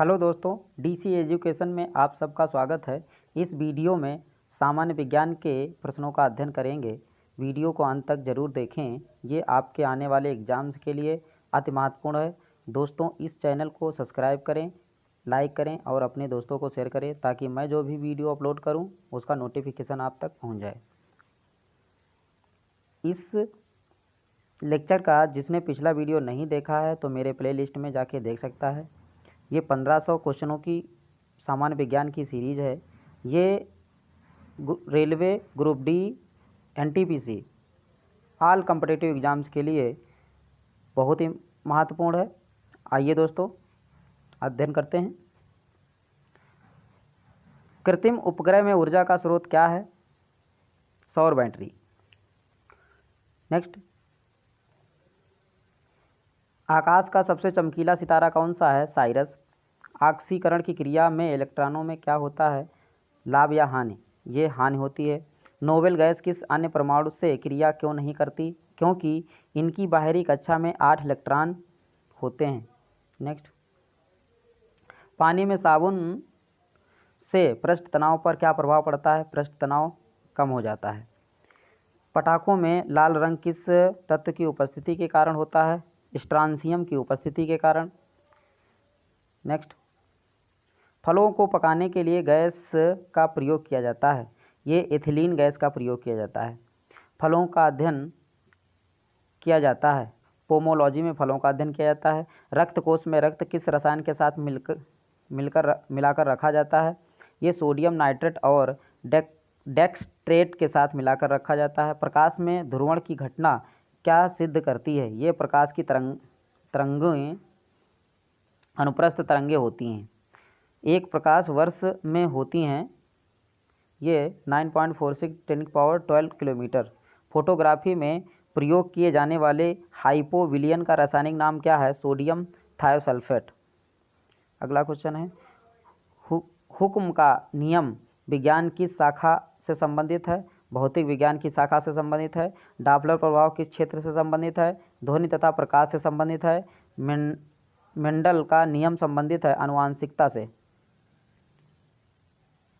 Hello दोस्तों, DC education में आप सबका स्वागत है। इस वीडियो में सामान्य विज्ञान के प्रश्नों का अध्ययन करेंगे। वीडियो को अंत तक ज़रूर देखें, ये आपके आने वाले एग्ज़ाम्स के लिए अति महत्वपूर्ण है। दोस्तों, इस चैनल को सब्सक्राइब करें, लाइक करें और अपने दोस्तों को शेयर करें ताकि मैं जो भी वीडियो अपलोड करूं उसका नोटिफिकेशन आप तक पहुँच जाए। इस लेक्चर का जिसने पिछला वीडियो नहीं देखा है तो मेरे प्लेलिस्ट में जाके देख सकता है। ये 1500 क्वेश्चनों की सामान्य विज्ञान की सीरीज़ है। ये railway, group D, NTPC all competitive exams के लिए बहुत ही महत्वपूर्ण है। आइए दोस्तों, अध्ययन करते हैं। कृत्रिम उपग्रह में ऊर्जा का स्रोत क्या है? सौर बैटरी। नेक्स्ट, आकाश का सबसे चमकीला सितारा कौन सा है? साइरस। ऑक्सीकरण की क्रिया में इलेक्ट्रॉनों में क्या होता है? लाभ या हानि? ये हानि होती है। नोबेल गैस किस अन्य परमाणु से क्रिया क्यों नहीं करती? क्योंकि इनकी बाहरी कक्षा में 8 इलेक्ट्रॉन होते हैं। नेक्स्ट, पानी में साबुन से पृष्ठ तनाव पर क्या प्रभाव पड़ता है? पृष्ठ तनाव कम हो जाता है। पटाखों में लाल रंग किस तत्व की उपस्थिति के कारण होता है? स्ट्रांसियम की उपस्थिति के कारण। नेक्स्ट, फलों को पकाने के लिए गैस का प्रयोग किया जाता है। ये एथिलीन गैस का प्रयोग किया जाता है। फलों का अध्ययन किया जाता है। पोमोलॉजी में फलों का अध्ययन किया जाता है। रक्त कोश में रक्त किस रसायन के साथ मिलाकर रखा जाता है? ये सोडियम नाइट्रेट और डेक्सट्रेट के साथ मिलाकर रखा जाता है। प्रकाश में ध्रुवण की घटना क्या सिद्ध करती है? ये प्रकाश की तरंगें अनुप्रस्थ तरंगें होती हैं। एक प्रकाश वर्ष में होती हैं। ये 9.46 × 10⁻12 किलोमीटर। फोटोग्राफी में प्रयोग किए जाने वाले हाइपोविलियन का रासायनिक नाम क्या है? Sodium thiosulphate. अगला क्वेश्चन है, हुक्म का नियम विज्ञान किस शाखा से संबंधित है? भौतिक विज्ञान की शाखा से संबंधित है। डॉपलर प्रभाव किस क्षेत्र से संबंधित है? ध्वनि तथा प्रकाश से संबंधित है। मेंडल का नियम संबंधित है आनुवांशिकता से।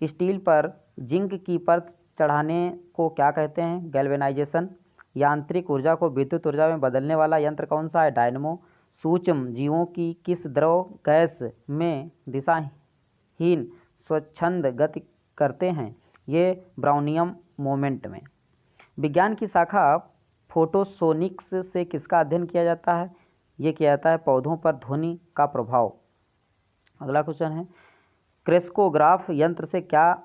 स्टील पर जिंक की परत चढ़ाने को क्या कहते हैं? गैल्वेनाइजेशन। यांत्रिक ऊर्जा को विद्युत ऊर्जा में बदलने वाला यंत्र कौन सा है? डायनमो। सूक्ष्म जीवों की किस द्रव गैस में दिशाहीन स्वच्छंद गति करते हैं? ये ब्राउनियम मोमेंट में। विज्ञान की शाखा फोटोसोनिक्स से किसका अध्ययन किया जाता है? ये किया जाता है पौधों पर ध्वनि का प्रभाव। अगला क्वेश्चन है, क्रेस्कोग्राफ यंत्र से क्या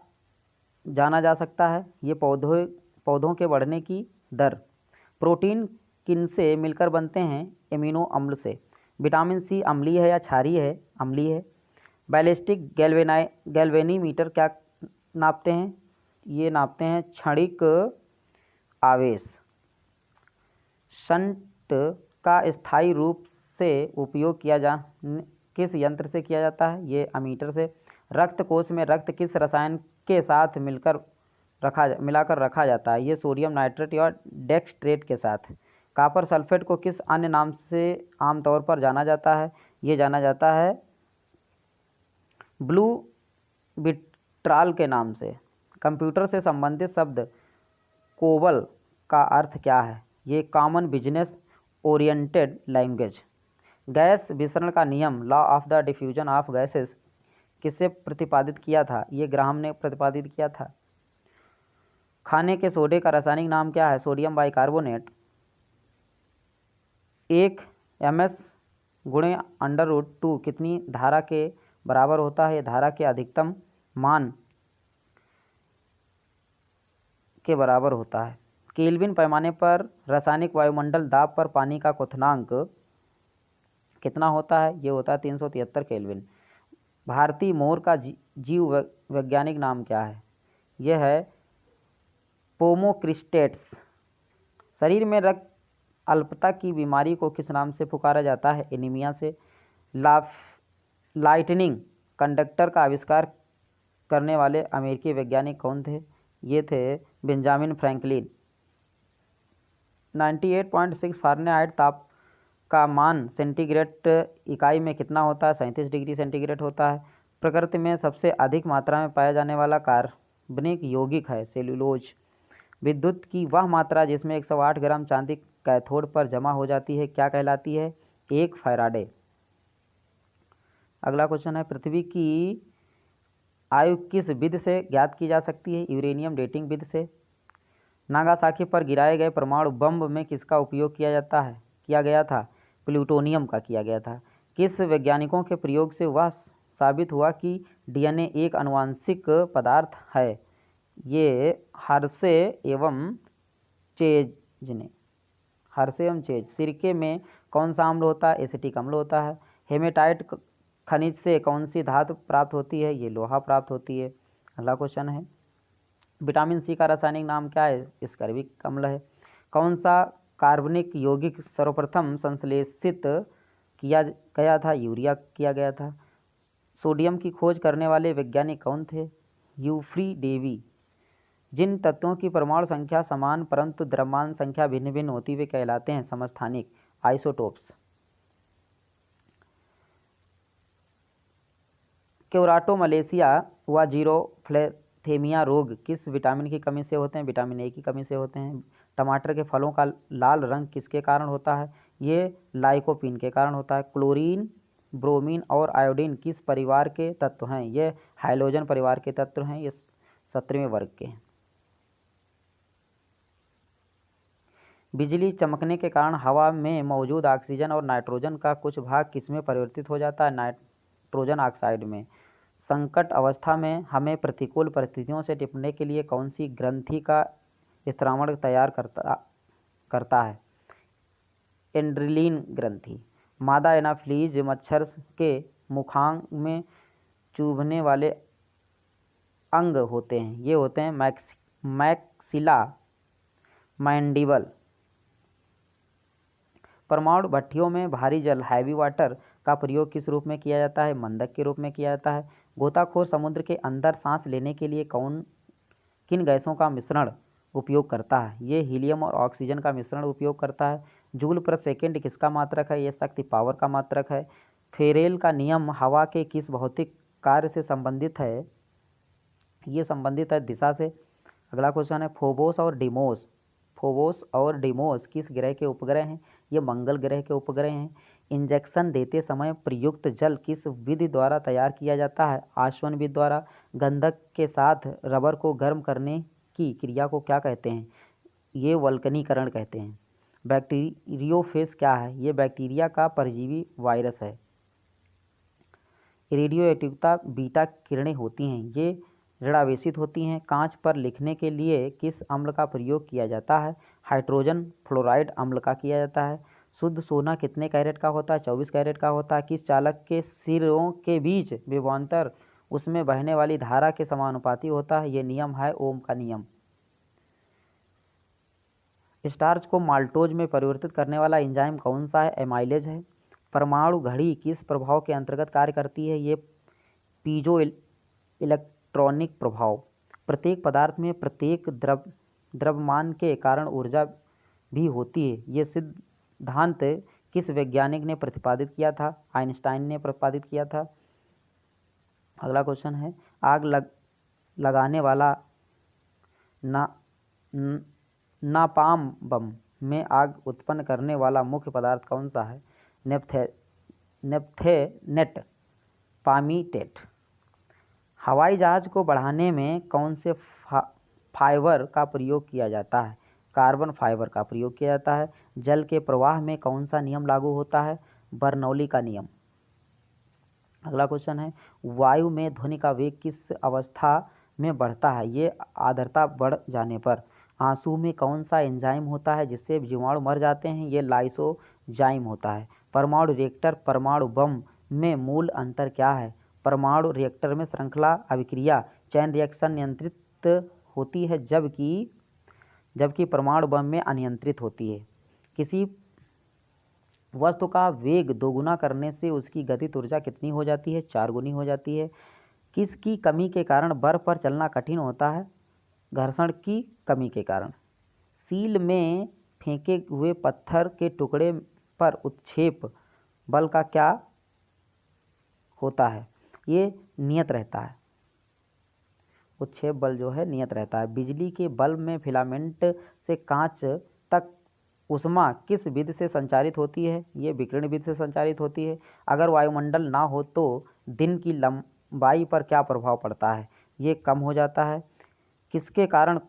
जाना जा सकता है? ये पौधों के बढ़ने की दर। प्रोटीन किनसे मिलकर बनते हैं? एमिनो अम्ल से। विटामिन सी अम्लीय है या क्षारीय है? अम्लीय है। बैलिस्टिक गैल्वेनीमीटर क्या नापते हैं? ये नापते हैं क्षणिक आवेश। शंट का स्थायी रूप से उपयोग किस यंत्र से किया जाता है? ये अमीटर से। रक्त कोश में रक्त किस रसायन के साथ मिलाकर रखा जाता है? ये सोडियम नाइट्रेट या डेक्सट्रेट के साथ। कॉपर सल्फेट को किस अन्य नाम से आमतौर पर जाना जाता है? ये जाना जाता है ब्लू विट्राल के नाम से। कंप्यूटर से संबंधित शब्द कोबल का अर्थ क्या है? ये common business oriented language. Gas विसरण का नियम, law of the diffusion of gases, किससे प्रतिपादित किया था? ये ग्राहम ने प्रतिपादित किया था। खाने के सोडे का रासायनिक नाम क्या है? Sodium bicarbonate. 1 ms × √2 कितनी धारा के बराबर होता है? धारा के अधिकतम मान के बराबर होता है। केल्विन पैमाने पर रासायनिक वायुमंडल दाब पर पानी का क्वथनांक कितना होता है? ये होता है 373 केल्विन। भारतीय मोर का जीव वैज्ञानिक नाम क्या है? यह है पोमोक्रिस्टेट्स। शरीर में रक्त अल्पता की बीमारी को किस नाम से पुकारा जाता है? एनीमिया से। लाइटनिंग कंडक्टर का आविष्कार करने वाले अमेरिकी वैज्ञानिक कौन थे? ये थे बेंजामिन फ्रैंकलिन। 98.6 फ़ारेनहाइट का मान सेंटीग्रेड इकाई में कितना होता है? 37 डिग्री सेंटीग्रेड होता है। प्रकृति में सबसे अधिक मात्रा में पाया जाने वाला कार्बनिक यौगिक है सेल्यूलोज। विद्युत की वह मात्रा जिसमें 108 ग्राम चांदी कैथोड पर जमा हो जाती है क्या कहलाती है? 1 फैराडे। अगला क्वेश्चन है, पृथ्वी की आयु किस विधि से ज्ञात की जा सकती है? यूरेनियम डेटिंग विधि से। नागासाकी पर गिराए गए परमाणु बम में किसका उपयोग किया गया था? प्लूटोनियम का किया गया था। किस वैज्ञानिकों के प्रयोग से वह साबित हुआ कि डीएनए एक आनुवंशिक पदार्थ है? ये हर्शे एवं चेज ने। हर्शे एवं चेज। सिरके में कौन सा अम्ल होता है? एसिटिक अम्ल होता है। हेमेटाइट खनिज से कौन सी धातु प्राप्त होती है? ये लोहा प्राप्त होती है। अगला क्वेश्चन है, विटामिन सी का रासायनिक नाम क्या है? स्कर्विक अम्ल है। कौन सा कार्बनिक यौगिक सर्वप्रथम संश्लेषित किया गया था? यूरिया किया गया था। सोडियम की खोज करने वाले वैज्ञानिक कौन थे? यूफ्री डेवी। जिन तत्वों की परमाणु संख्या समान परंतु द्रव्यमान संख्या भिन्न भिन्न होती वे कहलाते हैं समस्थानिक, आइसोटोप्स। क्यूराटोमलेशिया व जीरोफ्लेथेमिया रोग किस विटामिन की कमी से होते हैं? विटामिन ए की कमी से होते हैं। टमाटर के फलों का लाल रंग किसके कारण होता है? ये लाइकोपीन के कारण होता है। क्लोरीन, ब्रोमीन और आयोडीन किस परिवार के तत्व हैं? ये हाइलोजन परिवार के तत्व हैं। ये 17वें वर्ग के हैं। बिजली चमकने के कारण हवा में मौजूद ऑक्सीजन और नाइट्रोजन का कुछ भाग किसमें परिवर्तित हो जाता है? नाइट्रोजन ऑक्साइड में। संकट अवस्था में हमें प्रतिकूल परिस्थितियों से निपटने के लिए कौन सी ग्रंथि का स्त्रावण तैयार करता है? एड्रेनलिन ग्रंथि। मादा एनाफिलीज मच्छर के मुखांग में चुभने वाले अंग होते हैं। ये होते हैं मैक्सिला मैंडिबल। परमाणु भट्टियों में भारी जल हैवी वाटर का प्रयोग किस रूप में किया जाता है? मंदक के रूप में किया जाता है। गोताखोर समुद्र के अंदर सांस लेने के लिए किन गैसों का मिश्रण उपयोग करता है? ये हीलियम और ऑक्सीजन का मिश्रण उपयोग करता है। जूल प्रति सेकेंड किसका मात्रक है? ये शक्ति पावर का मात्रक है। फेरेल का नियम हवा के किस भौतिक कार्य से संबंधित है? ये संबंधित है दिशा से। अगला क्वेश्चन है, फोबोस और डिमोस किस ग्रह के उपग्रह हैं? ये मंगल ग्रह के उपग्रह हैं। इंजेक्शन देते समय प्रयुक्त जल किस विधि द्वारा तैयार किया जाता है? आसवन विधि द्वारा। गंधक के साथ रबर को गर्म करने की क्रिया को क्या कहते हैं? ये वल्कनीकरण कहते हैं। बैक्टीरियोफेज क्या है? ये बैक्टीरिया का परजीवी वायरस है। रेडियोएक्टिवता बीटा किरणें होती हैं। ये ऋणावेशित होती हैं। कांच पर लिखने के लिए किस अम्ल का प्रयोग किया जाता है? हाइड्रोजन फ्लोराइड अम्ल का किया जाता है। शुद्ध सोना कितने कैरेट का होता है? 24 कैरेट का होता है। किस चालक के सिरों के बीच विभवांतर उसमें बहने वाली धारा के समानुपाती होता है? ये नियम है ओम का नियम। स्टार्च को माल्टोज में परिवर्तित करने वाला एंजाइम कौन सा है? एमाइलेज है। परमाणु घड़ी किस प्रभाव के अंतर्गत कार्य करती है? ये पीजो इलेक्ट्रॉनिक प्रभाव। प्रत्येक पदार्थ में प्रत्येक द्रव्यमान के कारण ऊर्जा भी होती है। ये सिद्धांत किस वैज्ञानिक ने प्रतिपादित किया था? आइंस्टाइन ने प्रतिपादित किया था। अगला क्वेश्चन है, आग लगाने वाला नापाम बम में आग उत्पन्न करने वाला मुख्य पदार्थ कौन सा है? नेप्थेनेट पामीटेट। हवाई जहाज़ को बढ़ाने में कौन से फाइबर का प्रयोग किया जाता है? कार्बन फाइबर का प्रयोग किया जाता है। जल के प्रवाह में कौन सा नियम लागू होता है? बर्नौली का नियम। अगला क्वेश्चन है, वायु में ध्वनि का वेग किस अवस्था में बढ़ता है? ये आर्द्रता बढ़ जाने पर। आंसू में कौन सा एंजाइम होता है जिससे जीवाणु मर जाते हैं? ये लाइसोजाइम होता है। परमाणु रिएक्टर परमाणु बम में मूल अंतर क्या है? परमाणु रिएक्टर में श्रृंखला अभिक्रिया चैन रिएक्शन नियंत्रित होती है जबकि परमाणु बम में अनियंत्रित होती है। किसी वस्तु का वेग दोगुना करने से उसकी गतिज ऊर्जा कितनी हो जाती है? 4 गुनी हो जाती है। किसकी कमी के कारण बर्फ पर चलना कठिन होता है? घर्षण की कमी के कारण। सील में फेंके हुए पत्थर के टुकड़े पर उत्क्षेप बल का क्या होता है? ये नियत रहता है। उत्क्षेप बल जो है नियत रहता है। बिजली के बल्ब में फिलामेंट से कांच तक ऊष्मा किस विधि से संचारित होती है? ये विकिरण विधि से संचारित होती है। अगर वायुमंडल ना हो तो दिन की लंबाई पर क्या प्रभाव पड़ता है? ये कम हो जाता है। किसके कारण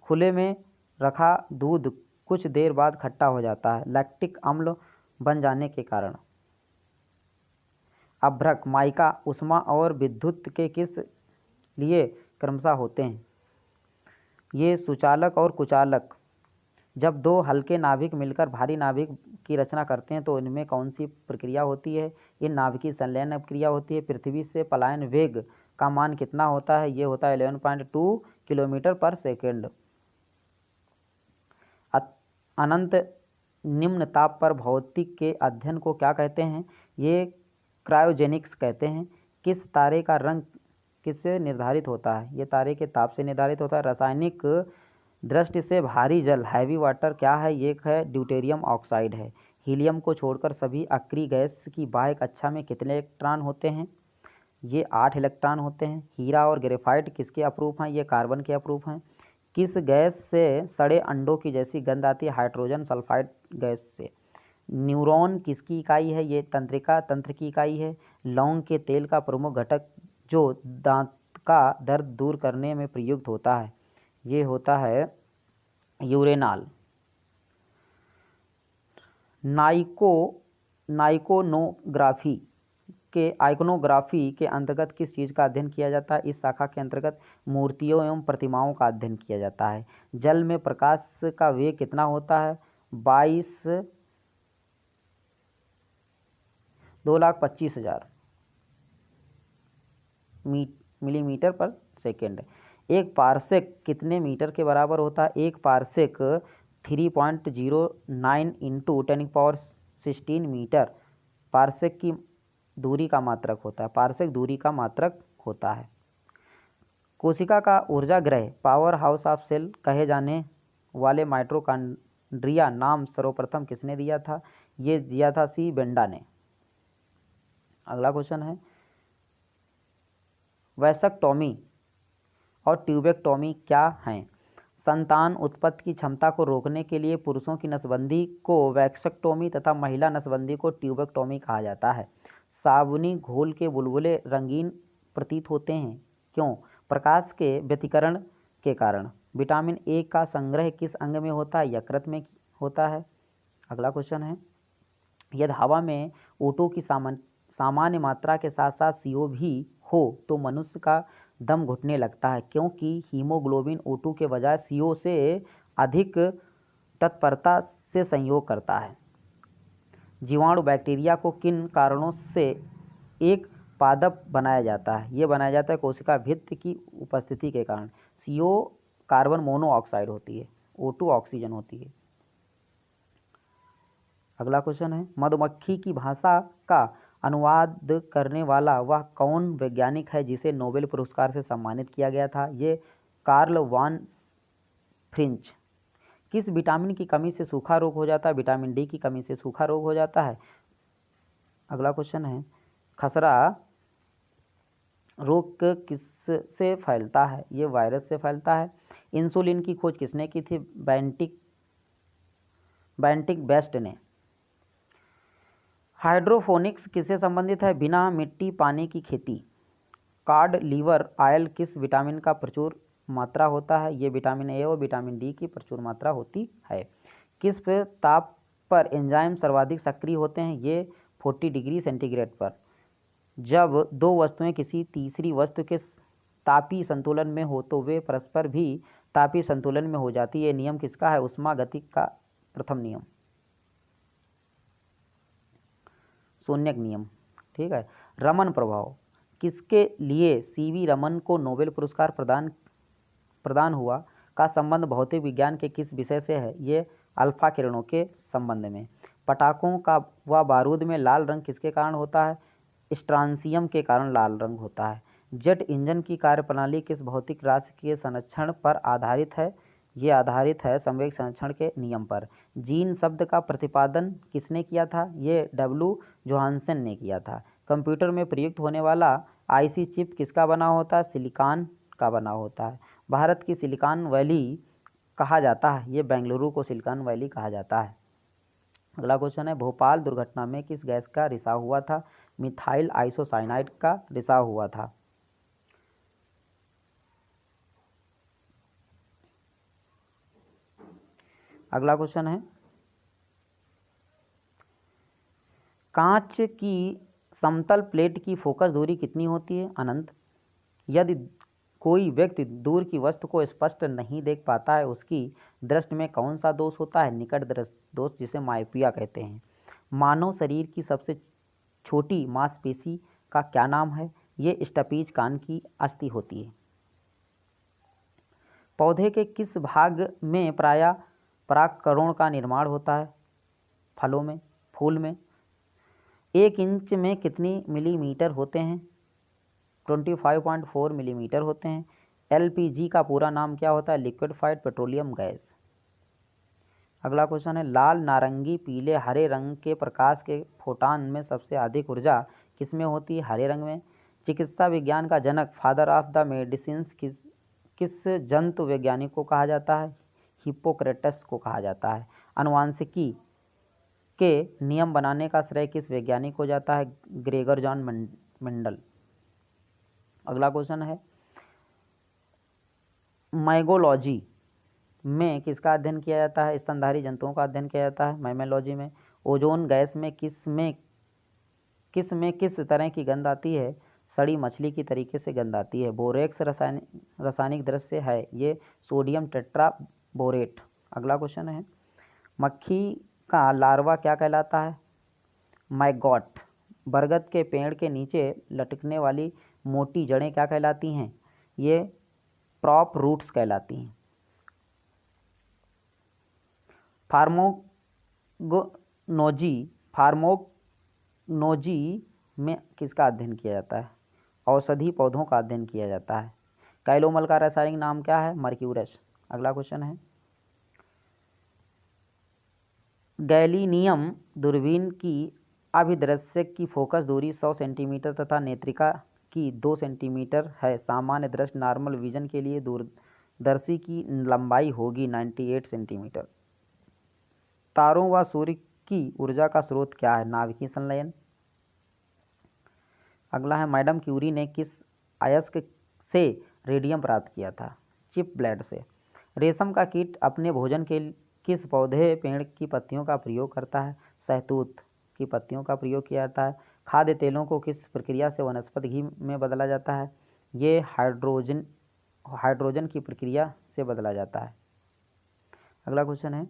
खुले में रखा दूध कुछ देर बाद खट्टा हो जाता है? लैक्टिक अम्ल बन जाने के कारण। अभ्रक, माइका, ऊष्मा और विद्युत के किस लिए क्रमशः होते हैं? ये सुचालक और कुचालक। जब दो हल्के नाभिक मिलकर भारी नाभिक की रचना करते हैं तो इनमें कौन सी प्रक्रिया होती है? इन नाभिकीय संलयन क्रिया होती है। पृथ्वी से पलायन वेग का मान कितना होता है? ये होता है 11.2 किलोमीटर पर सेकेंड। अनंत निम्न ताप पर भौतिक के अध्ययन को क्या कहते हैं? ये क्रायोजेनिक्स कहते हैं। किस तारे का रंग किससे निर्धारित होता है? ये तारे के ताप से निर्धारित होता है। रासायनिक दृष्टि से भारी जल हैवी वाटर क्या है? ये है ड्यूटेरियम ऑक्साइड है। हीलियम को छोड़कर सभी अक्रिय गैस की बाह्य कक्षा में कितने इलेक्ट्रॉन होते हैं? ये 8 इलेक्ट्रॉन होते हैं। हीरा और ग्रेफाइट किसके अपरूप हैं? ये कार्बन के अपरूप हैं। किस गैस से सड़े अंडों की जैसी गंध आती है? हाइड्रोजन सल्फाइड गैस से। न्यूरॉन किसकी इकाई है? ये तंत्रिका तंत्र की इकाई है। लौंग के तेल का प्रमुख घटक जो दांत का दर्द दूर करने में प्रयुक्त होता है, ये होता है यूरेनाल। आइकोनोग्राफी के अंतर्गत किस चीज़ का अध्ययन किया जाता है? इस शाखा के अंतर्गत मूर्तियों एवं प्रतिमाओं का अध्ययन किया जाता है। जल में प्रकाश का वेग कितना होता है? 2,25,000 मिलीमीटर पर सेकेंड। एक पारसेक कितने मीटर के बराबर होता है? एक पारसेक 3.09 इंटू 10⁻16 मीटर पारसेक की दूरी का मात्रक होता है। पारसेक दूरी का मात्रक होता है। कोशिका का ऊर्जा ग्रह पावर हाउस ऑफ सेल कहे जाने वाले माइटोकॉन्ड्रिया नाम सर्वप्रथम किसने दिया था? ये दिया था सी बेंडा ने। अगला क्वेश्चन है, वैसेक्टोमी और ट्यूबेक्टोमी क्या हैं? संतान उत्पत्ति की क्षमता को रोकने के लिए पुरुषों की नसबंदी को वैसेक्टोमी तथा महिला नसबंदी को ट्यूबेक्टोमी कहा जाता है। साबुनी घोल के बुलबुले रंगीन प्रतीत होते हैं, क्यों? प्रकाश के व्यतिकरण के कारण। विटामिन ए का संग्रह किस अंग में होता है? यकृत में होता है। अगला क्वेश्चन है, यदि हवा में O2 की सामान्य मात्रा के साथ साथ CO भी हो तो मनुष्य का दम घुटने लगता है, क्योंकि हीमोग्लोबिन O2 के बजाय CO से अधिक तत्परता से संयोग करता है। जीवाणु बैक्टीरिया को किन कारणों से एक पादप बनाया जाता है? ये बनाया जाता है कोशिका भित्ति की उपस्थिति के कारण। CO कार्बन मोनोऑक्साइड होती है, O2 ऑक्सीजन होती है। अगला क्वेश्चन है, मधुमक्खी की भाषा का अनुवाद करने वाला वह कौन वैज्ञानिक है जिसे नोबेल पुरस्कार से सम्मानित किया गया था? ये कार्ल वॉन फ्रिंच। किस विटामिन की कमी से सूखा रोग हो जाता है? विटामिन डी की कमी से सूखा रोग हो जाता है। अगला क्वेश्चन है, खसरा रोग किससे फैलता है? ये वायरस से फैलता है। इंसुलिन की खोज किसने की थी? बेंटिक बेस्ट ने। हाइड्रोफोनिक्स किससे संबंधित है? बिना मिट्टी पानी की खेती। कार्ड लीवर ऑयल किस विटामिन का प्रचुर मात्रा होता है? ये विटामिन ए और विटामिन डी की प्रचुर मात्रा होती है। किस ताप पर एंजाइम सर्वाधिक सक्रिय होते हैं? ये 40 डिग्री सेंटीग्रेड पर। जब दो वस्तुएं किसी तीसरी वस्तु के तापीय संतुलन में हो तो वे परस्पर भी तापीय संतुलन में हो जाती है। ये नियम किसका है? ऊष्मागतिकी का प्रथम नियम, शून्यक नियम। ठीक है। रमन प्रभाव किसके लिए सीवी रमन को नोबेल पुरस्कार प्रदान हुआ का संबंध भौतिक विज्ञान के किस विषय से है? ये अल्फा किरणों के संबंध में। पटाखों का व बारूद में लाल रंग किसके कारण होता है? स्ट्रांसियम के कारण लाल रंग होता है। जेट इंजन की कार्यप्रणाली किस भौतिक राशि के संरक्षण पर आधारित है? ये आधारित है संवेग संरक्षण के नियम पर। जीन शब्द का प्रतिपादन किसने किया था? ये डब्ल्यू जोहानसन ने किया था। कंप्यूटर में प्रयुक्त होने वाला आईसी चिप किसका बना होता है? सिलिकॉन का बना होता है। भारत की सिलिकॉन वैली कहा जाता है? ये बेंगलुरु को सिलिकॉन वैली कहा जाता है। अगला क्वेश्चन है, भोपाल दुर्घटना में किस गैस का रिसाव हुआ था? मिथाइल आइसोसाइनाइड का रिसाव हुआ था। अगला क्वेश्चन है, कांच की समतल प्लेट की फोकस दूरी कितनी होती है? अनंत। यदि कोई व्यक्ति दूर की वस्तु को स्पष्ट नहीं देख पाता है, उसकी दृष्टि में कौन सा दोष होता है? निकट दृष्टि दोष, जिसे माइपिया कहते हैं। मानव शरीर की सबसे छोटी मांसपेशी का क्या नाम है? ये स्टपीज कान की अस्थि होती है। पौधे के किस भाग में प्रायः परागकणों का निर्माण होता है? फलों में, फूल में। 1 इंच में कितनी मिलीमीटर होते हैं? 25.4 मिलीमीटर होते हैं। एलपीजी का पूरा नाम क्या होता है? Liquefied petroleum gas. अगला क्वेश्चन है, लाल, नारंगी, पीले, हरे रंग के प्रकाश के फोटान में सबसे अधिक ऊर्जा किसमें होती है? हरे रंग में। चिकित्सा विज्ञान का जनक, फादर ऑफ द मेडिसिन्स, किस जंतु वैज्ञानिक को कहा जाता है? हिप्पोक्रेटस को कहा जाता है। अनुवांशिकी के नियम बनाने का श्रेय किस वैज्ञानिक को जाता है? Gregor John Mendel. अगला क्वेश्चन है, माइगोलॉजी में किसका अध्ययन किया जाता है? स्तनधारी जंतुओं का अध्ययन किया जाता है। मैमेलॉजी में। ओजोन गैस में किस तरह की गंध आती है? सड़ी मछली की तरीके से गंध आती है। बोरेक्स रासायनिक दृश्य है, ये सोडियम टेट्राबोरेट। अगला क्वेश्चन है, मक्खी का लार्वा क्या कहलाता है? मैगॉट। बरगद के पेड़ के नीचे लटकने वाली मोटी जड़ें क्या कहलाती हैं? ये प्रॉप रूट्स कहलाती हैं। फार्माकोनोजी में किसका अध्ययन किया जाता है? औषधि पौधों का अध्ययन किया जाता है। कैलोमल का रासायनिक नाम क्या है? मर्क्यूरस। अगला क्वेश्चन है, गैलीनियम दूरबीन की अभिदृश्यक की फोकस दूरी 100 सेंटीमीटर तथा नेत्रिका की 2 सेंटीमीटर है। सामान्य दृष्टि नॉर्मल विजन के लिए दूरदर्शी की लंबाई होगी 98 सेंटीमीटर। तारों व सूर्य की ऊर्जा का स्रोत क्या है? नाभिकीय संलयन। अगला है, मैडम क्यूरी ने किस अयस्क से रेडियम प्राप्त किया था? चिप ब्लेड से। रेशम का कीट अपने भोजन के किस पौधे पेड़ की पत्तियों का प्रयोग करता है? शहतूत की पत्तियों का प्रयोग किया जाता है। खाद्य तेलों को किस प्रक्रिया से वनस्पति घी में बदला जाता है? ये हाइड्रोजन की प्रक्रिया से बदला जाता है। अगला क्वेश्चन है,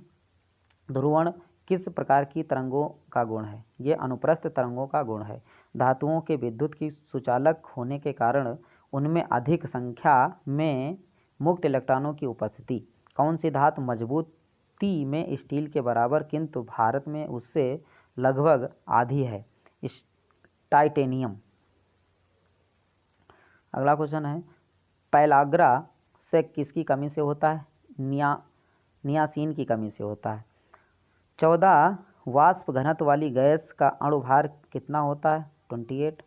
ध्रुवण किस प्रकार की तरंगों का गुण है? ये अनुप्रस्थ तरंगों का गुण है। धातुओं के विद्युत की सुचालक होने के कारण उनमें अधिक संख्या में मुक्त इलेक्ट्रॉनों की उपस्थिति। कौन सी धातु मजबूती में स्टील के बराबर किंतु भारत में उससे लगभग आधी है? टाइटेनियम। अगला क्वेश्चन है, पैलाग्रा से किसकी कमी से होता है? नियासिन की कमी से होता है। 14 वाष्प घनत्व वाली गैस का अणुभार कितना होता है? 28।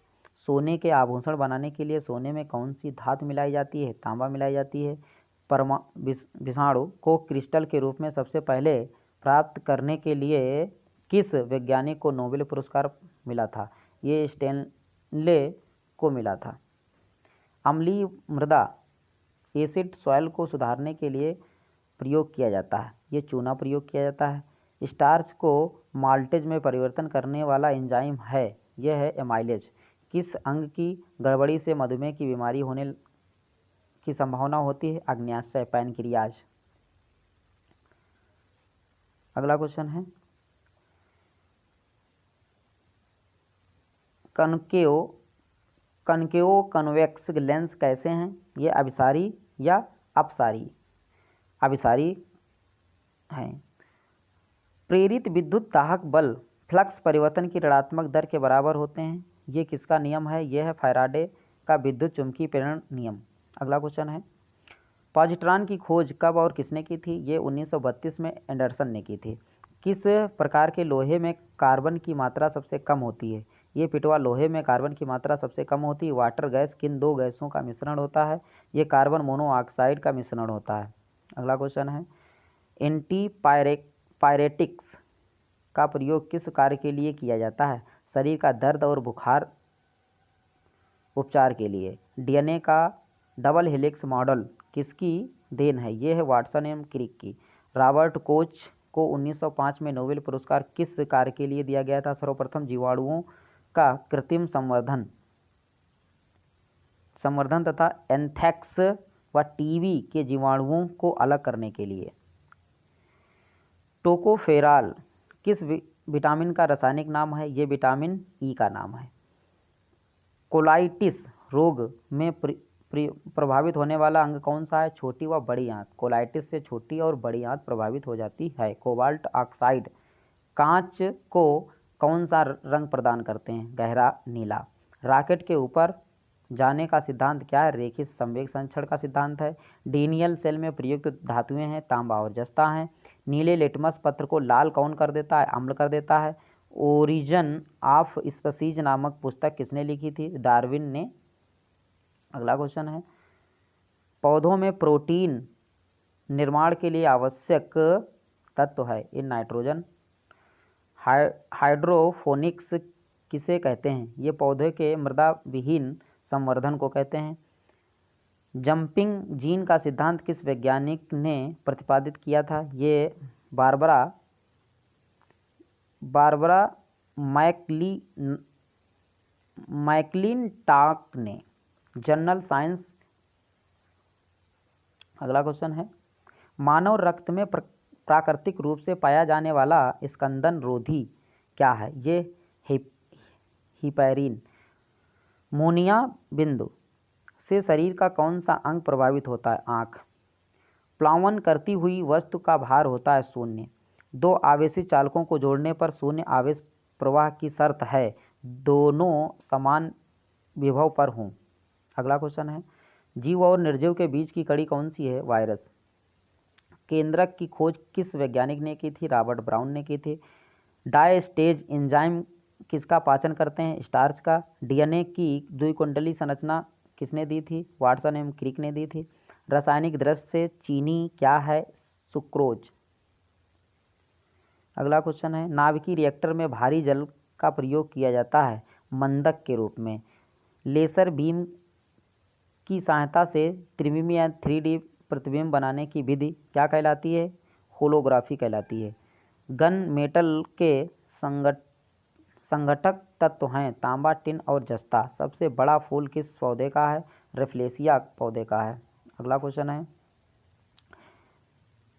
सोने के आभूषण बनाने के लिए सोने में कौन सी धातु मिलाई जाती है? तांबा मिलाई जाती है। विषाणु को क्रिस्टल के रूप में सबसे पहले प्राप्त करने के लिए किस वैज्ञानिक को नोबेल पुरस्कार मिला था? ये स्टेनले को मिला था। अम्लीय मृदा एसिड सॉइल को सुधारने के लिए प्रयोग किया जाता है। ये चूना प्रयोग किया जाता है। स्टार्च को माल्टेज में परिवर्तन करने वाला एंजाइम है, यह है एमाइलेज। किस अंग की गड़बड़ी से मधुमेह की बीमारी होने की संभावना होती है? अग्न्याशय, पैनक्रियाज। अगला क्वेश्चन है, कनकेव कन्वेक्स लेंस कैसे हैं? ये अभिसारी या अपसारी? अभिसारी हैं। प्रेरित विद्युत दाहक बल फ्लक्स परिवर्तन की ऋणात्मक दर के बराबर होते हैं। ये किसका नियम है? यह है फैराडे का विद्युत चुम्बकीय प्रेरण नियम। अगला क्वेश्चन है, पॉजिट्रॉन की खोज कब और किसने की थी? ये 1932 में एंडरसन ने की थी। किस प्रकार के लोहे में कार्बन की मात्रा सबसे कम होती है? ये पिटवा लोहे में कार्बन की मात्रा सबसे कम होती है। वाटर गैस किन दो गैसों का मिश्रण होता है? ये कार्बन मोनोऑक्साइड का मिश्रण होता है। अगला क्वेश्चन है, एंटी पायरेटिक्स का प्रयोग किस कार्य के लिए किया जाता है? शरीर का दर्द और बुखार उपचार के लिए। डीएनए का डबल हेलिक्स मॉडल किसकी देन है? ये है वाटसन एवं क्रिक की। रॉबर्ट कोच को 1905 में नोबेल पुरस्कार किस कार्य के लिए दिया गया था? सर्वप्रथम जीवाणुओं का कृत्रिम संवर्धन तथा एंथ्रेक्स व टीबी के जीवाणुओं को अलग करने के लिए। टोकोफेरॉल किस विटामिन का रासायनिक नाम है? ये विटामिन ई का नाम है। कोलाइटिस रोग में प्रभावित होने वाला अंग कौन सा है? छोटी व बड़ी आंत। कोलाइटिस से छोटी और बड़ी आंत प्रभावित हो जाती है। कोबाल्ट ऑक्साइड कांच को कौन सा रंग प्रदान करते हैं? गहरा नीला। रॉकेट के ऊपर जाने का सिद्धांत क्या है? रेखित संवेग संचरण का सिद्धांत है। डीनियल सेल में प्रयुक्त धातुएं हैं तांबा और जस्ता हैं। नीले लिटमस पत्र को लाल कौन कर देता है? अम्ल कर देता है। ओरिजिन ऑफ स्पीसीज नामक पुस्तक किसने लिखी थी? डार्विन ने। अगला क्वेश्चन है, पौधों में प्रोटीन निर्माण के लिए आवश्यक तत्व है? In nitrogen. हाइड्रोफोनिक्स किसे कहते हैं? ये पौधे के मृदा विहीन संवर्धन को कहते हैं। जंपिंग जीन का सिद्धांत किस वैज्ञानिक ने प्रतिपादित किया था? ये बारबरा मैकलिनटॉक ने। Journal science. अगला क्वेश्चन है, मानव रक्त में प्राकृतिक रूप से पाया जाने वाला स्कंदन रोधी क्या है? ये हिपैरिन। मोनिया बिंदु से शरीर का कौन सा अंग प्रभावित होता है? आँख। प्लावन करती हुई वस्तु का भार होता है शून्य। दो आवेशी चालकों को जोड़ने पर शून्य आवेश प्रवाह की शर्त है दोनों समान विभव पर हों। अगला क्वेश्चन है, जीव और निर्जीव के बीच की कड़ी कौन सी है? वायरस। केंद्रक की खोज किस वैज्ञानिक ने की थी? रॉबर्ट ब्राउन ने की थी। डायस्टेज एंजाइम किसका पाचन करते हैं? स्टार्च का। डीएनए की द्विकुंडली संरचना किसने दी थी? वाटसन एवं क्रिक ने दी थी। रासायनिक दृष्टि से चीनी क्या है? सुक्रोज। अगला क्वेश्चन है, नाभिकीय रिएक्टर में भारी जल का प्रयोग किया जाता है मंदक के रूप में। लेसर बीम की सहायता से त्रिविमीय या 3D प्रतिबिंब बनाने की विधि क्या कहलाती है? होलोग्राफी कहलाती है। गन मेटल के संघटक तत्व हैं तांबा, टिन और जस्ता। सबसे बड़ा फूल किस पौधे का है? रेफ्लेसिया पौधे का है। अगला क्वेश्चन है,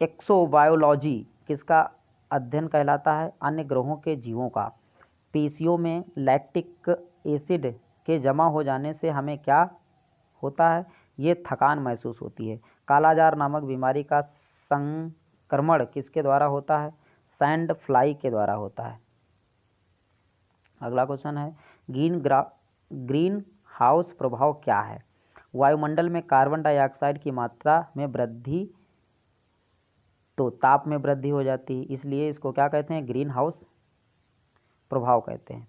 एक्सोबायोलॉजी किसका अध्ययन कहलाता है? अन्य ग्रहों के जीवों का। पेशियों में लैक्टिक एसिड के जमा हो जाने से हमें क्या होता है? ये थकान महसूस होती है। कालाजार नामक बीमारी का संक्रमण किसके द्वारा होता है? सैंड फ्लाई के द्वारा होता है। अगला क्वेश्चन है, ग्रीन हाउस प्रभाव क्या है? वायुमंडल में कार्बन डाइऑक्साइड की मात्रा में वृद्धि तो ताप में वृद्धि हो जाती है, इसलिए इसको क्या कहते हैं? ग्रीन हाउस प्रभाव कहते हैं।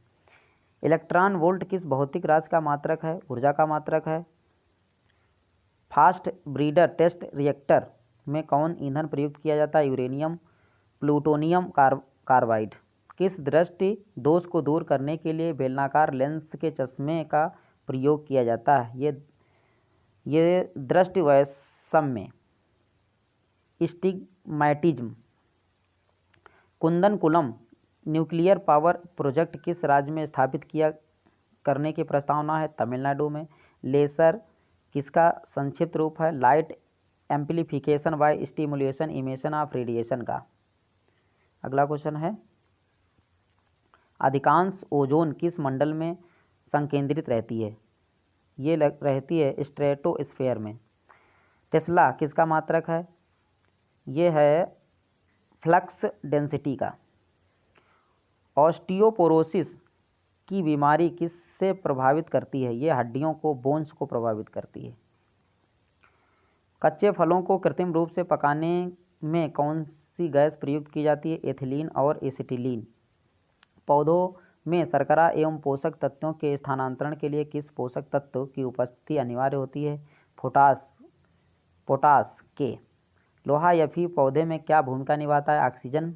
इलेक्ट्रॉन वोल्ट किस भौतिक राशि का मात्रक है? ऊर्जा का मात्रक है। फास्ट ब्रीडर टेस्ट रिएक्टर में कौन ईंधन प्रयुक्त किया जाता है? Uranium plutonium carbide. किस दृष्टि दोष को दूर करने के लिए बेलनाकार लेंस के चश्मे का प्रयोग किया जाता है? ये दृष्टि वैषम्य स्टिग्मैटिज्म। कुंदनकुलम न्यूक्लियर पावर प्रोजेक्ट किस राज्य में स्थापित करने की प्रस्तावना है? तमिलनाडु में। लेसर किसका संक्षिप्त रूप है? Light amplification by stimulation emission of radiation का। अगला क्वेश्चन है, अधिकांश ओजोन किस मंडल में संकेंद्रित रहती है? ये रहती है स्ट्रेटोस्फेयर में। टेस्ला किसका मात्रक है? ये है फ्लक्स डेंसिटी का। ऑस्टियोपोरोसिस की बीमारी किससे प्रभावित करती है? ये हड्डियों को, बोन्स को प्रभावित करती है। कच्चे फलों को कृत्रिम रूप से पकाने में कौन सी गैस प्रयुक्त की जाती है? एथिलीन और एसिटिलीन। पौधों में शर्करा एवं पोषक तत्वों के स्थानांतरण के लिए किस पोषक तत्व की उपस्थिति अनिवार्य होती है? पोटास के। लोहा Fe पौधे में क्या भूमिका निभाता है? ऑक्सीजन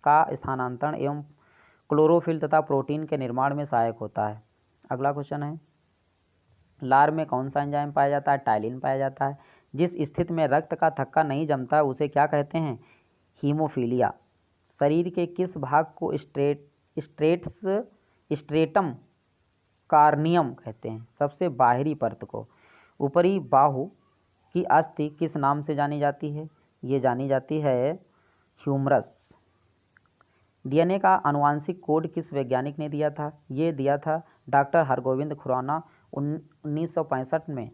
का स्थानांतरण एवं क्लोरोफिल तथा प्रोटीन के निर्माण में सहायक होता है। अगला क्वेश्चन है, लार में कौन सा एंजाइम पाया जाता है? टाइलिन पाया जाता है। जिस स्थिति में रक्त का थक्का नहीं जमता है उसे क्या कहते हैं? हीमोफीलिया। शरीर के किस भाग को स्ट्रेटम कार्नियम कहते हैं? सबसे बाहरी परत को। ऊपरी बाहु की अस्थि किस नाम से जानी जाती है? ये जानी जाती है ह्यूमरस। डीएनए का आनुवांशिक कोड किस वैज्ञानिक ने दिया था? ये दिया था डॉक्टर हरगोविंद खुराना 1965 में।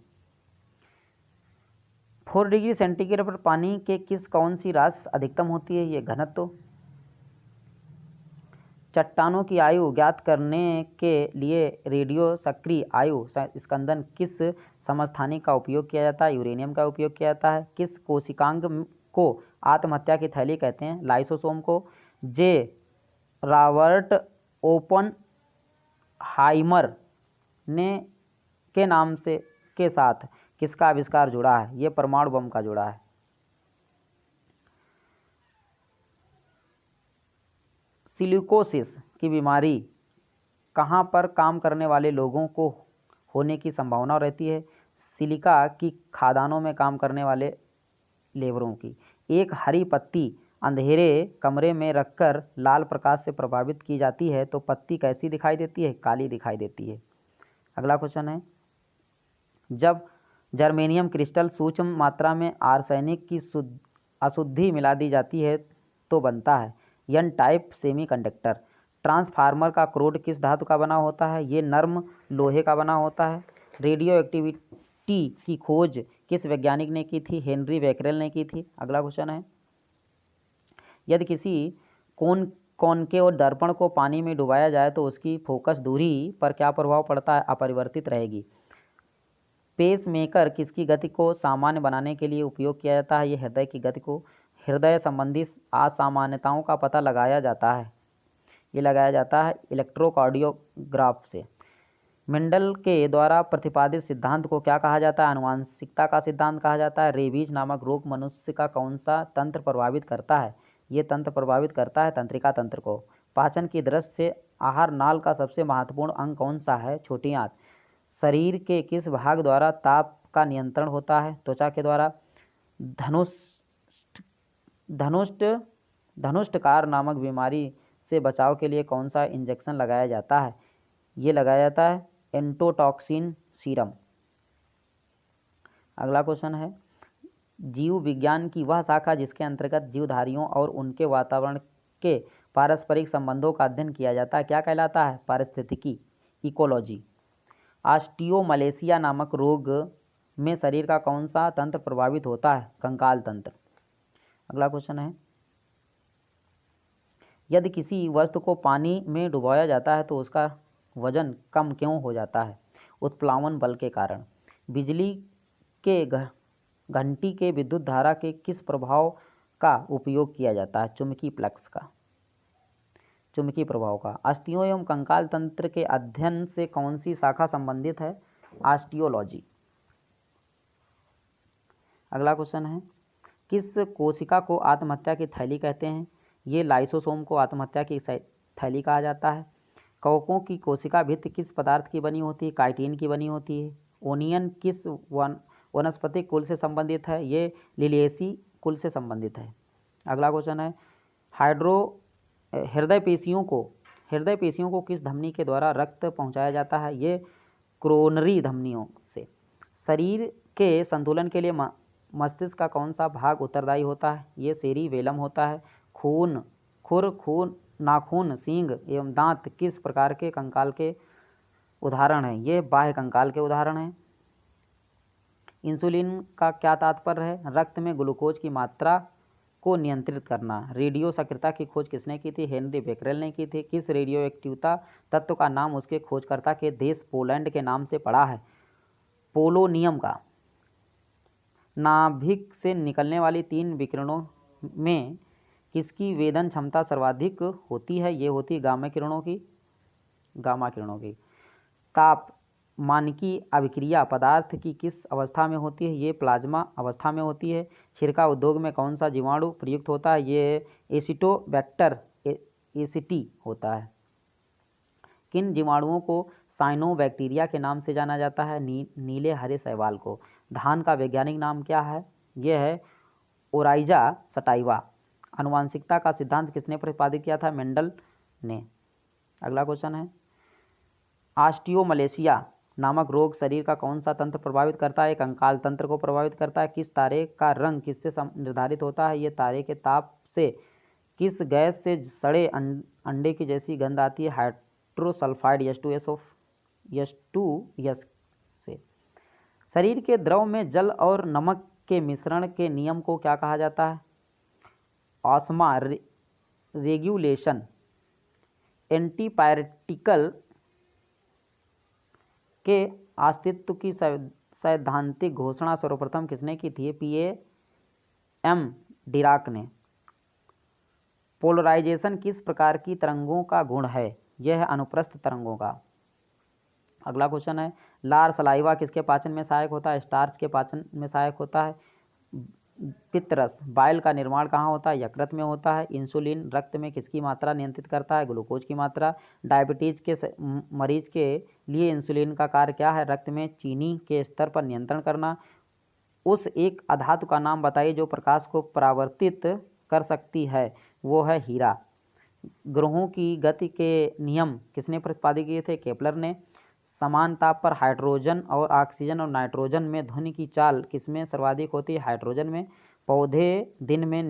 4 डिग्री सेंटीग्रेड पर पानी के किस कौन सी राशि अधिकतम होती है? ये घनत्व। चट्टानों की आयु ज्ञात करने के लिए रेडियो सक्रिय आयु स्कंदन किस समस्थानिक का उपयोग किया जाता है? यूरेनियम का उपयोग किया जाता है। किस कोशिकांग को आत्महत्या की थैली कहते हैं? लाइसोसोम को। जे रॉबर्ट ओपनहाइमर ने के नाम से के साथ किसका आविष्कार जुड़ा है? ये परमाणु बम का जुड़ा है। सिलिकोसिस की बीमारी कहाँ पर काम करने वाले लोगों को होने की संभावना रहती है? सिलिका की खादानों में काम करने वाले लेबरों की। एक हरी पत्ती अंधेरे कमरे में रखकर लाल प्रकाश से प्रभावित की जाती है तो पत्ती कैसी दिखाई देती है? काली दिखाई देती है। अगला क्वेश्चन है, जब जर्मेनियम क्रिस्टल सूक्ष्म मात्रा में आर्सेनिक की अशुद्धि मिला दी जाती है तो बनता है एन टाइप सेमीकंडक्टर। ट्रांसफार्मर का क्रोड किस धातु का बना होता है? ये नर्म लोहे का बना होता है। रेडियो एक्टिविटी की खोज किस वैज्ञानिक ने की थी? हेनरी बेकरेल ने की थी। अगला क्वेश्चन है, यदि किसी कॉनकेव दर्पण को पानी में डुबाया जाए तो उसकी फोकस दूरी पर क्या प्रभाव पड़ता है? अपरिवर्तित रहेगी। पेसमेकर किसकी गति को सामान्य बनाने के लिए उपयोग किया जाता है? ये हृदय की गति को। हृदय संबंधी असामान्यताओं का पता लगाया जाता है, ये लगाया जाता है इलेक्ट्रोकार्डियोग्राफ से। मेंडल के द्वारा प्रतिपादित सिद्धांत को क्या कहा जाता है? आनुवंशिकता का सिद्धांत कहा जाता है। रेबीज नामक रोग मनुष्य का कौन सा तंत्र प्रभावित करता है? ये तंत्र प्रभावित करता है तंत्रिका तंत्र को। पाचन की दृष्टि से आहार नाल का सबसे महत्वपूर्ण अंग कौन सा है? छोटी आंत। शरीर के किस भाग द्वारा ताप का नियंत्रण होता है? त्वचा के द्वारा। धनुष्टकार नामक बीमारी से बचाव के लिए कौन सा इंजेक्शन लगाया जाता है? ये लगाया जाता है एंटोटॉक्सिन सीरम। अगला क्वेश्चन है, जीव विज्ञान की वह शाखा जिसके अंतर्गत जीवधारियों और उनके वातावरण के पारस्परिक संबंधों का अध्ययन किया जाता है क्या कहलाता है? पारिस्थितिकी, इकोलॉजी। ऑस्टियोमलेशिया नामक रोग में शरीर का कौन सा तंत्र प्रभावित होता है? कंकाल तंत्र। अगला क्वेश्चन है, यदि किसी वस्तु को पानी में डुबाया जाता है तो उसका वजन कम क्यों हो जाता है? उत्प्लावन बल के कारण। बिजली के घंटी के विद्युत धारा के किस प्रभाव का उपयोग किया जाता है? चुंबकीय फ्लक्स का, चुंबकीय प्रभाव का। अस्थियों एवं कंकाल तंत्र के अध्ययन से कौन सी शाखा संबंधित है? ऑस्टियोलॉजी। अगला क्वेश्चन है, किस कोशिका को आत्महत्या की थैली कहते हैं? ये लाइसोसोम को आत्महत्या की थैली कहा जाता है। कवकों की कोशिका भित्ति किस पदार्थ की बनी होती है? काइटिन की बनी होती है। ओनियन किस वनस्पतिक कुल से संबंधित है? ये लिलिएसी कुल से संबंधित है। अगला क्वेश्चन है, हृदय पेशियों को किस धमनी के द्वारा रक्त पहुंचाया जाता है? ये क्रोनरी धमनियों से। शरीर के संतुलन के लिए मस्तिष्क का कौन सा भाग उत्तरदायी होता है? ये सेरिबेलम होता है। नाखून, सींग एवं दांत किस प्रकार के कंकाल के उदाहरण हैं? ये बाह्य कंकाल के उदाहरण हैं। इंसुलिन का क्या तात्पर्य है? रक्त में ग्लूकोज की मात्रा को नियंत्रित करना। रेडियो सक्रियता की खोज किसने की थी? हेनरी बेकरेल ने की थी। किस रेडियो एक्टिवता तत्व का नाम उसके खोजकर्ता के देश पोलैंड के नाम से पड़ा है? पोलोनियम का। नाभिक से निकलने वाली 3 विकिरणों में किसकी वेदन क्षमता सर्वाधिक होती है? ये होती है गामा किरणों की। तापमानिकी अभिक्रिया पदार्थ की किस अवस्था में होती है? ये प्लाज्मा अवस्था में होती है। छिड़का उद्योग में कौन सा जीवाणु प्रयुक्त होता है? ये एसिटोबैक्टर एसिटी होता है। किन जीवाणुओं को साइनोबैक्टीरिया के नाम से जाना जाता है? नीले हरे शैवाल को। धान का वैज्ञानिक नाम क्या है? यह है ओराइजा सटाइवा। आनुवांशिकता का सिद्धांत किसने प्रतिपादित किया था? मेंडल ने। अगला क्वेश्चन है, ऑस्टियोमलेशिया नामक रोग शरीर का कौन सा तंत्र प्रभावित करता है? कंकाल तंत्र को प्रभावित करता है। किस तारे का रंग किससे निर्धारित होता है? ये तारे के ताप से। किस गैस से सड़े अंडे की जैसी गंध आती है? हाइड्रोसल्फाइड H2S से। शरीर के द्रव में जल और नमक के मिश्रण के नियम को क्या कहा जाता है? ऑस्मा रेगुलेशन। एंटीपायरेटिकल के अस्तित्व की सैद्धांतिक घोषणा सर्वप्रथम किसने की थी? P.A.M. डिराक ने। पोलराइजेशन किस प्रकार की तरंगों का गुण है? यह है अनुप्रस्थ तरंगों का। अगला क्वेश्चन है, लार सलाइवा किसके पाचन में सहायक होता है? स्टार्च के पाचन में सहायक होता है। पित्तरस बाइल का निर्माण कहाँ होता है? यकृत में होता है। इंसुलिन रक्त में किसकी मात्रा नियंत्रित करता है? ग्लूकोज की मात्रा। डायबिटीज के मरीज के लिए इंसुलिन का कार्य क्या है? रक्त में चीनी के स्तर पर नियंत्रण करना। उस एक अधातु का नाम बताइए जो प्रकाश को परावर्तित कर सकती है। वो है हीरा। ग्रहों की गति के नियम किसने प्रतिपादित किए थे? केपलर ने। समान ताप पर हाइड्रोजन और ऑक्सीजन और नाइट्रोजन में ध्वनि की चाल किसमें सर्वाधिक होती है? हाइड्रोजन में। पौधे दिन में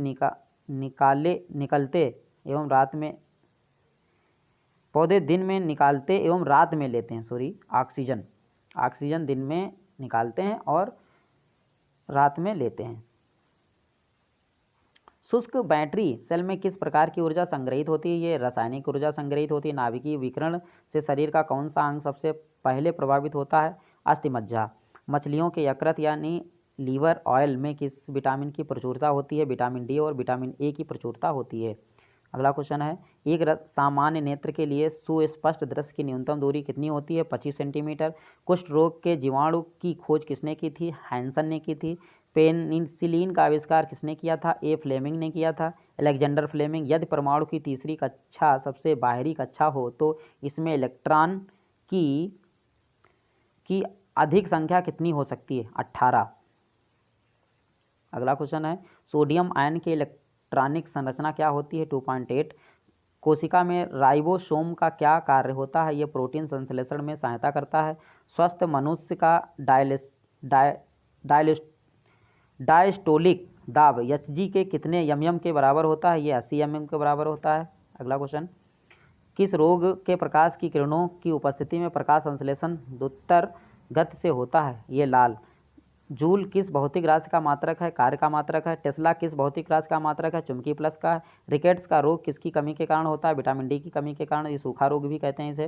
निकालते एवं रात में लेते हैं ऑक्सीजन। ऑक्सीजन दिन में निकालते हैं और रात में लेते हैं। शुष्क बैटरी सेल में किस प्रकार की ऊर्जा संग्रहित होती है? ये रासायनिक ऊर्जा संग्रहित होती है। नाभिकीय विकिरण से शरीर का कौन सा अंग सबसे पहले प्रभावित होता है? अस्थिमज्जा। मछलियों के यकृत यानी लीवर ऑयल में किस विटामिन की प्रचुरता होती है? विटामिन डी और विटामिन ए की प्रचुरता होती है। अगला क्वेश्चन है, एक सामान्य नेत्र के लिए सुस्पष्ट दृश्य की न्यूनतम दूरी कितनी होती है? 25 सेंटीमीटर। कुष्ठ रोग के जीवाणु की खोज किसने की थी? हैंसन ने की थी। पेनिसिलिन का आविष्कार किसने किया था? ए फ्लेमिंग ने किया था। Alexander Fleming. यदि परमाणु की तीसरी कक्षा सबसे बाहरी कक्षा हो तो इसमें इलेक्ट्रॉन की अधिक संख्या कितनी हो सकती है? 18। अगला क्वेश्चन है, सोडियम आयन की इलेक्ट्रॉनिक संरचना क्या होती है? 2.8। कोशिका में राइबोसोम का क्या कार्य होता है? ये प्रोटीन संश्लेषण में सहायता करता है। स्वस्थ मनुष्य का डायस्टोलिक दाब Hg के कितने mm के बराबर होता है? ये 80 mm के बराबर होता है। अगला क्वेश्चन, किस रोग के प्रकाश की किरणों की उपस्थिति में प्रकाश संश्लेषण द्वितर गति से होता है? ये लाल। जूल किस भौतिक राशि का मात्रक है? कार्य का मात्रक है। टेस्ला किस भौतिक राशि का मात्रक है? चुंबकीय प्लस का है। रिकेट्स का रोग किसकी कमी के कारण होता है? विटामिन डी की कमी के कारण। ये सूखा रोग भी कहते हैं इसे।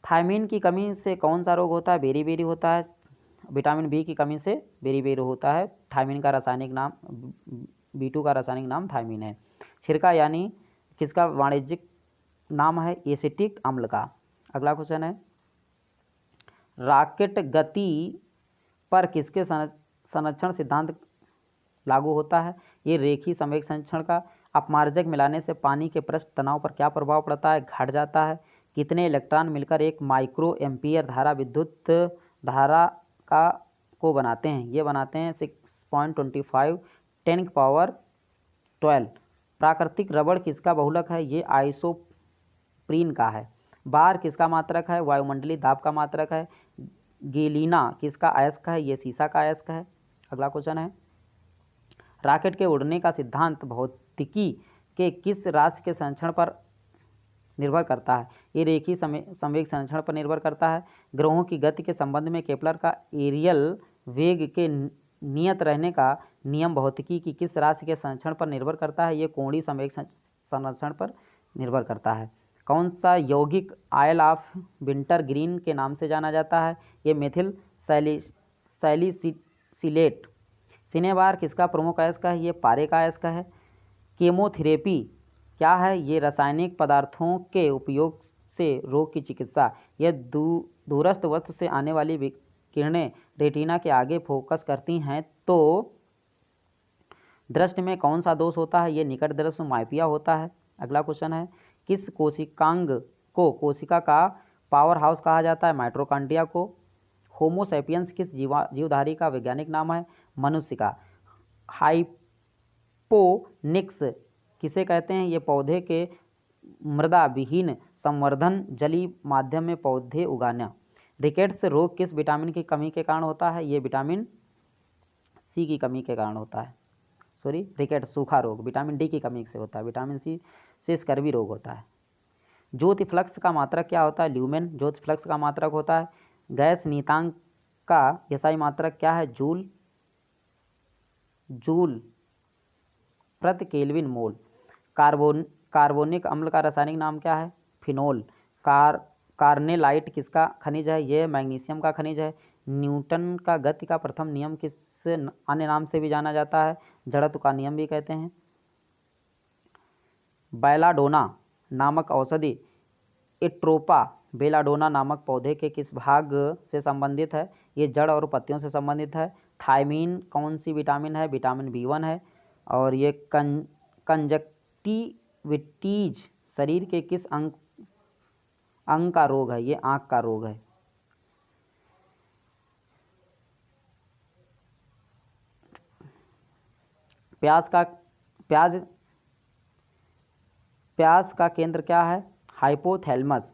थायमीन की कमी से कौन सा रोग होता है? बेरी होता है। विटामिन बी की कमी से बेरी होता है। थायमीन का रासायनिक नाम B2 का रासायनिक नाम थायमीन है। छिरका यानी किसका वाणिज्यिक नाम है? एसिटिक अम्ल का। अगला क्वेश्चन है, रॉकेट गति पर किसके संरक्षण सिद्धांत लागू होता है? ये रेखीय संवेग संरक्षण का। अपमार्जक मिलाने से पानी के पृष्ठ तनाव पर क्या प्रभाव पड़ता है? घट जाता है। कितने इलेक्ट्रॉन मिलकर एक माइक्रो एम्पियर धारा विद्युत धारा को बनाते हैं? ये बनाते हैं 6.25 10⁻12। प्राकृतिक रबड़ किसका बहुलक है? ये आइसोप्रीन का है। बार किसका मात्रक है? वायुमंडलीय दाब का मात्रक है। गेलिना किसका अयस्क है? ये सीसा का अयस्क है। अगला क्वेश्चन है, रॉकेट के उड़ने का सिद्धांत भौतिकी के किस राशि के संरक्षण पर निर्भर करता है? ये रेखीय संवेग संरक्षण पर निर्भर करता है। ग्रहों की गति के संबंध में केपलर का एरियल वेग के नियत रहने का नियम भौतिकी की किस राशि के संरक्षण पर निर्भर करता है? ये कोणीय संवेग संरक्षण पर निर्भर करता है। कौन सा यौगिक आयल ऑफ विंटर ग्रीन के नाम से जाना जाता है? ये मेथिल सैलिसिलेट सिनेबार किसका प्रमुख अयस्क है? ये पारे का अयस्क है। केमोथेरेपी क्या है? ये रासायनिक पदार्थों के उपयोग से रोग की चिकित्सा। यह दूरस्थ वस्तु से आने वाली किरणें रेटिना के आगे फोकस करती हैं तो दृष्टि में कौन सा दोष होता है? ये निकट दृष्टि माइपिया होता है। अगला क्वेश्चन है, किस कोशिकांग को कोशिका का पावर हाउस कहा जाता है? माइटोकॉन्ड्रिया को। होमोसैपियंस किस जीवधारी का वैज्ञानिक नाम है? मनुष्य का। हाइपोनिक्स किसे कहते हैं? ये पौधे के मृदा विहीन संवर्धन जलीय माध्यम में पौधे उगाना। रिकेट्स रोग किस विटामिन की कमी के कारण होता है? ये विटामिन सी की कमी के कारण होता है। रिकेट्स सूखा रोग विटामिन डी की कमी से होता है। विटामिन सी से स्कर्वी रोग होता है। ज्योति फ्लक्स का मात्रक क्या होता है? ल्यूमेन ज्योति फ्लक्स का मात्रक होता है। गैस नीयतांक का एसआई मात्रक क्या है? जूल प्रति केल्विन मोल। कार्बोनिक अम्ल का रासायनिक नाम क्या है? फिनोल। कार्नेलाइट किसका खनिज है? यह मैग्नीशियम का खनिज है। न्यूटन का गति का प्रथम नियम किस अन्य नाम से भी जाना जाता है? जड़त्व का नियम भी कहते हैं। बेलाडोना नामक औषधि एट्रोपा बेलाडोना नामक पौधे के किस भाग से संबंधित है? ये जड़ और पत्तियों से संबंधित है। थायमीन कौन सी विटामिन है? विटामिन B1 है। और ये कंजक्टिविटीज शरीर के किस अंग का रोग है? ये आँख का रोग है। प्याज का केंद्र क्या है? हाइपोथैलेमस।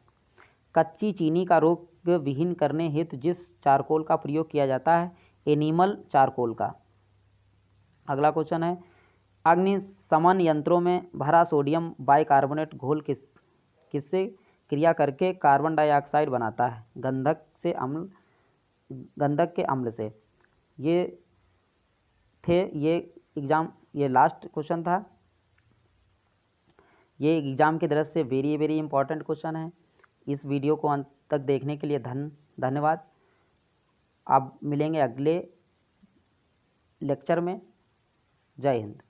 कच्ची चीनी का रोग विहीन करने हेतु जिस चारकोल का प्रयोग किया जाता है? एनिमल चारकोल का। अगला क्वेश्चन है, अग्निशमन यंत्रों में भरा सोडियम बाइकार्बोनेट घोल किससे क्रिया करके कार्बन डाइऑक्साइड बनाता है? गंधक के अम्ल से। ये लास्ट क्वेश्चन था। ये एग्ज़ाम की दृष्टि से वेरी वेरी इंपॉर्टेंट क्वेश्चन है। इस वीडियो को अंत तक देखने के लिए धन्यवाद। आप मिलेंगे अगले लेक्चर में। जय हिंद।